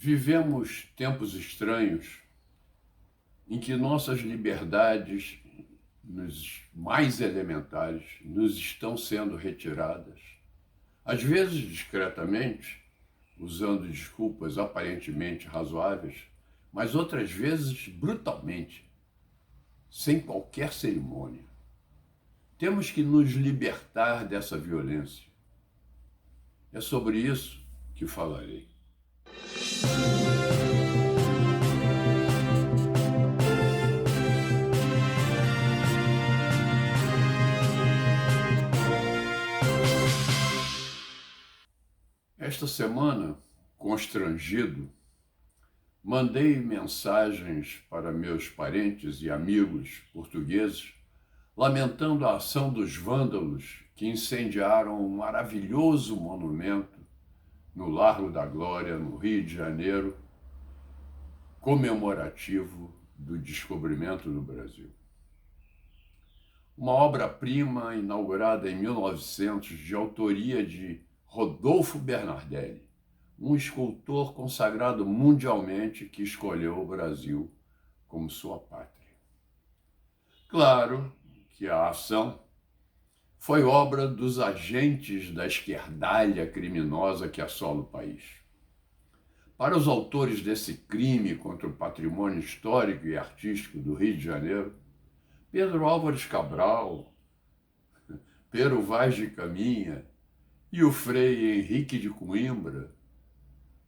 Vivemos tempos estranhos em que nossas liberdades nos mais elementares nos estão sendo retiradas, às vezes discretamente, usando desculpas aparentemente razoáveis, mas outras vezes brutalmente, sem qualquer cerimônia. Temos que nos libertar dessa violência. É sobre isso que falarei. Esta semana, constrangido, mandei mensagens para meus parentes e amigos portugueses, lamentando a ação dos vândalos que incendiaram um maravilhoso monumento no Largo da Glória, no Rio de Janeiro, comemorativo do descobrimento do Brasil. Uma obra-prima inaugurada em 1900, de autoria de Rodolfo Bernardelli, um escultor consagrado mundialmente que escolheu o Brasil como sua pátria. Claro que a ação foi obra dos agentes da esquerdalha criminosa que assola o país. Para os autores desse crime contra o patrimônio histórico e artístico do Rio de Janeiro, Pedro Álvares Cabral, Pero Vaz de Caminha e o Frei Henrique de Coimbra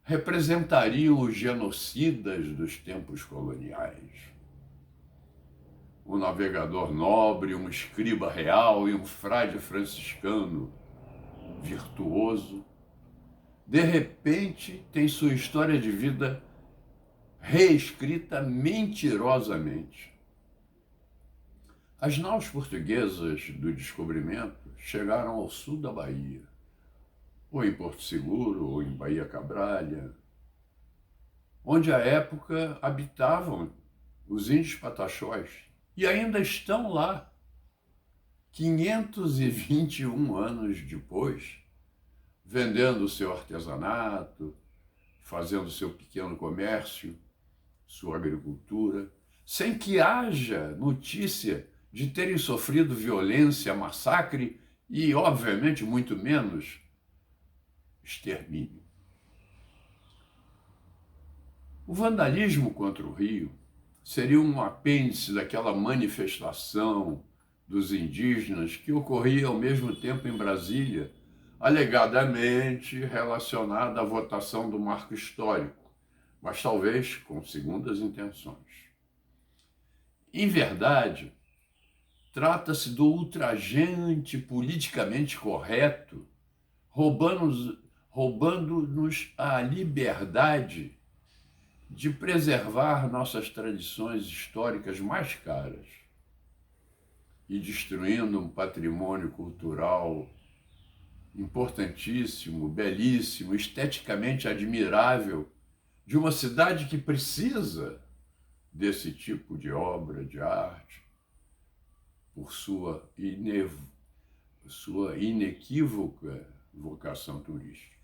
representariam os genocidas dos tempos coloniais. Um navegador nobre, um escriba real e um frade franciscano virtuoso, de repente tem sua história de vida reescrita mentirosamente. As naus portuguesas do descobrimento chegaram ao sul da Bahia, ou em Porto Seguro, ou em Bahia Cabralha, onde à época habitavam os índios pataxós, e ainda estão lá, 521 anos depois, vendendo o seu artesanato, fazendo seu pequeno comércio, sua agricultura, sem que haja notícia de terem sofrido violência, massacre e, obviamente, muito menos extermínio. O vandalismo contra o Rio seria um apêndice daquela manifestação dos indígenas que ocorria ao mesmo tempo em Brasília, alegadamente relacionada à votação do marco histórico, mas talvez com segundas intenções. Em verdade, trata-se do ultrajante politicamente correto, roubando-nos a liberdade de preservar nossas tradições históricas mais caras e destruindo um patrimônio cultural importantíssimo, belíssimo, esteticamente admirável, de uma cidade que precisa desse tipo de obra de arte, por sua inequívoca vocação turística.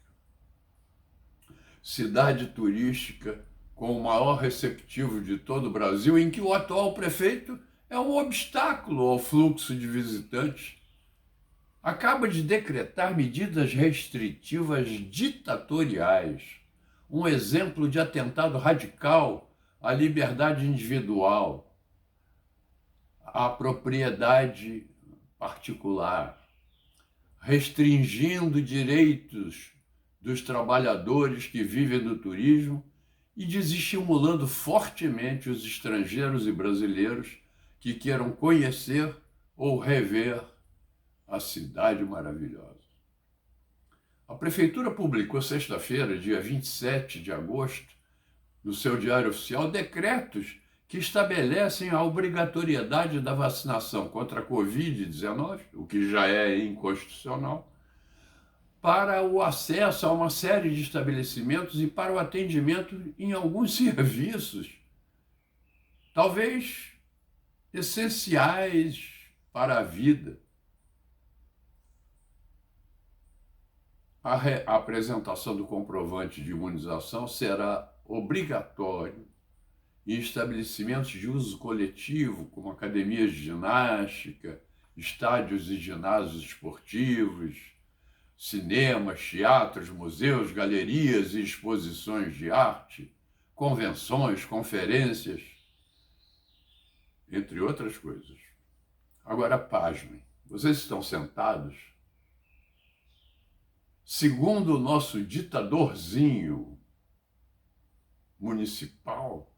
Cidade turística com o maior receptivo de todo o Brasil, em que o atual prefeito é um obstáculo ao fluxo de visitantes, acaba de decretar medidas restritivas ditatoriais, um exemplo de atentado radical à liberdade individual, à propriedade particular, restringindo direitos dos trabalhadores que vivem do turismo e desestimulando fortemente os estrangeiros e brasileiros que queiram conhecer ou rever a cidade maravilhosa. A Prefeitura publicou sexta-feira, dia 27 de agosto, no seu Diário Oficial, decretos que estabelecem a obrigatoriedade da vacinação contra a Covid-19, o que já é inconstitucional, para o acesso a uma série de estabelecimentos e para o atendimento em alguns serviços, talvez essenciais para a vida. A apresentação do comprovante de imunização será obrigatório em estabelecimentos de uso coletivo, como academias de ginástica, estádios e ginásios esportivos, cinemas, teatros, museus, galerias e exposições de arte, convenções, conferências, entre outras coisas. Agora, pasmem, vocês estão sentados? Segundo o nosso ditadorzinho municipal,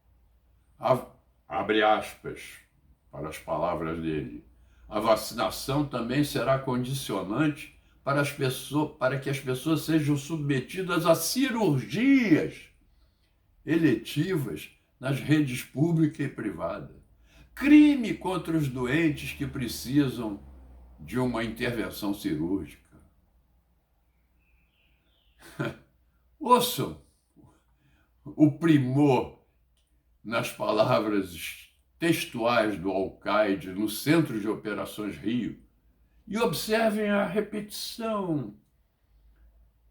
abre aspas para as palavras dele, a vacinação também será condicionante para que as pessoas sejam submetidas a cirurgias eletivas nas redes pública e privada. Crime contra os doentes que precisam de uma intervenção cirúrgica. Ouçam o primor nas palavras textuais do Alcaide no Centro de Operações Rio e observem a repetição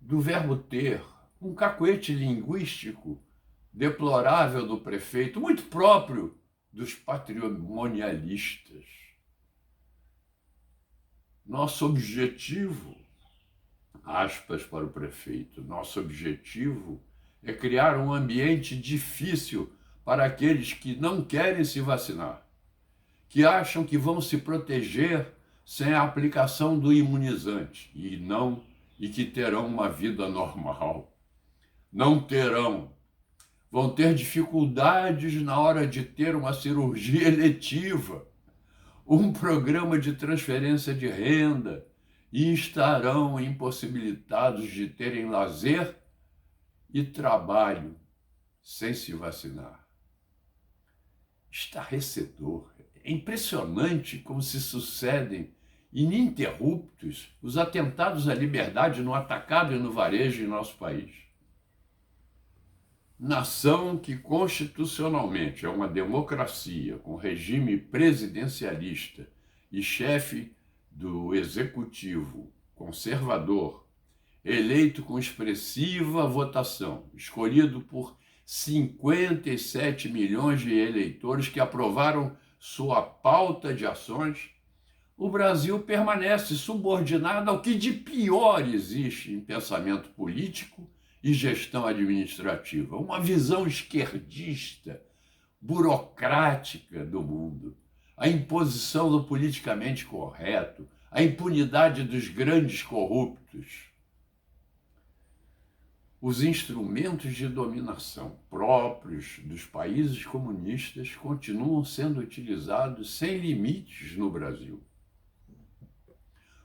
do verbo ter, um cacoete linguístico deplorável do prefeito, muito próprio dos patrimonialistas. Nosso objetivo, aspas para o prefeito, nosso objetivo é criar um ambiente difícil para aqueles que não querem se vacinar, que acham que vão se proteger sem a aplicação do imunizante e que terão uma vida normal. Não terão. Vão ter dificuldades na hora de ter uma cirurgia eletiva, um programa de transferência de renda e estarão impossibilitados de terem lazer e trabalho sem se vacinar. Estarrecedor. É impressionante como se sucedem ininterruptos os atentados à liberdade no atacado e no varejo em nosso país. Nação que constitucionalmente é uma democracia com regime presidencialista e chefe do executivo conservador, eleito com expressiva votação, escolhido por 57 milhões de eleitores que aprovaram sua pauta de ações, o Brasil permanece subordinado ao que de pior existe em pensamento político e gestão administrativa, uma visão esquerdista, burocrática do mundo, a imposição do politicamente correto, a impunidade dos grandes corruptos. Os instrumentos de dominação próprios dos países comunistas continuam sendo utilizados sem limites no Brasil.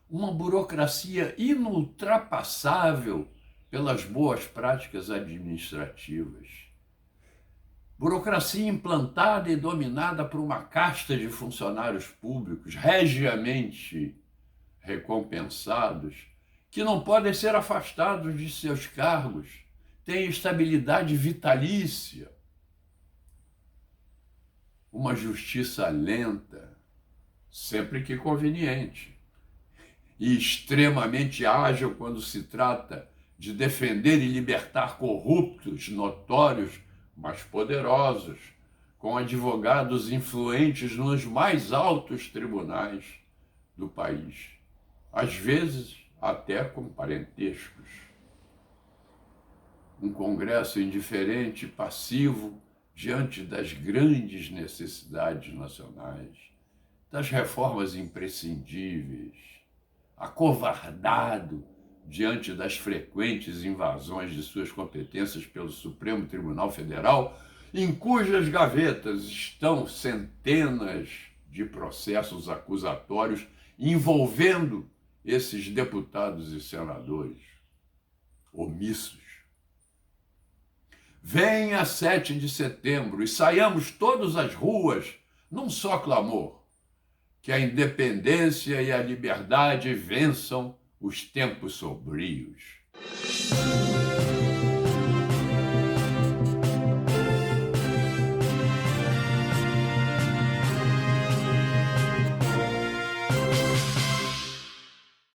Uma burocracia inultrapassável pelas boas práticas administrativas. Burocracia implantada e dominada por uma casta de funcionários públicos regiamente recompensados, que não podem ser afastados de seus cargos, têm estabilidade vitalícia. Uma justiça lenta, sempre que conveniente, e extremamente ágil quando se trata de defender e libertar corruptos notórios, mas poderosos, com advogados influentes nos mais altos tribunais do país, às vezes até com parentescos. Um Congresso indiferente e passivo diante das grandes necessidades nacionais, das reformas imprescindíveis, acovardado diante das frequentes invasões de suas competências pelo Supremo Tribunal Federal, em cujas gavetas estão centenas de processos acusatórios envolvendo esses deputados e senadores omissos. Venha 7 de setembro e saiamos todos às ruas num só clamor: que a independência e a liberdade vençam os tempos sombrios.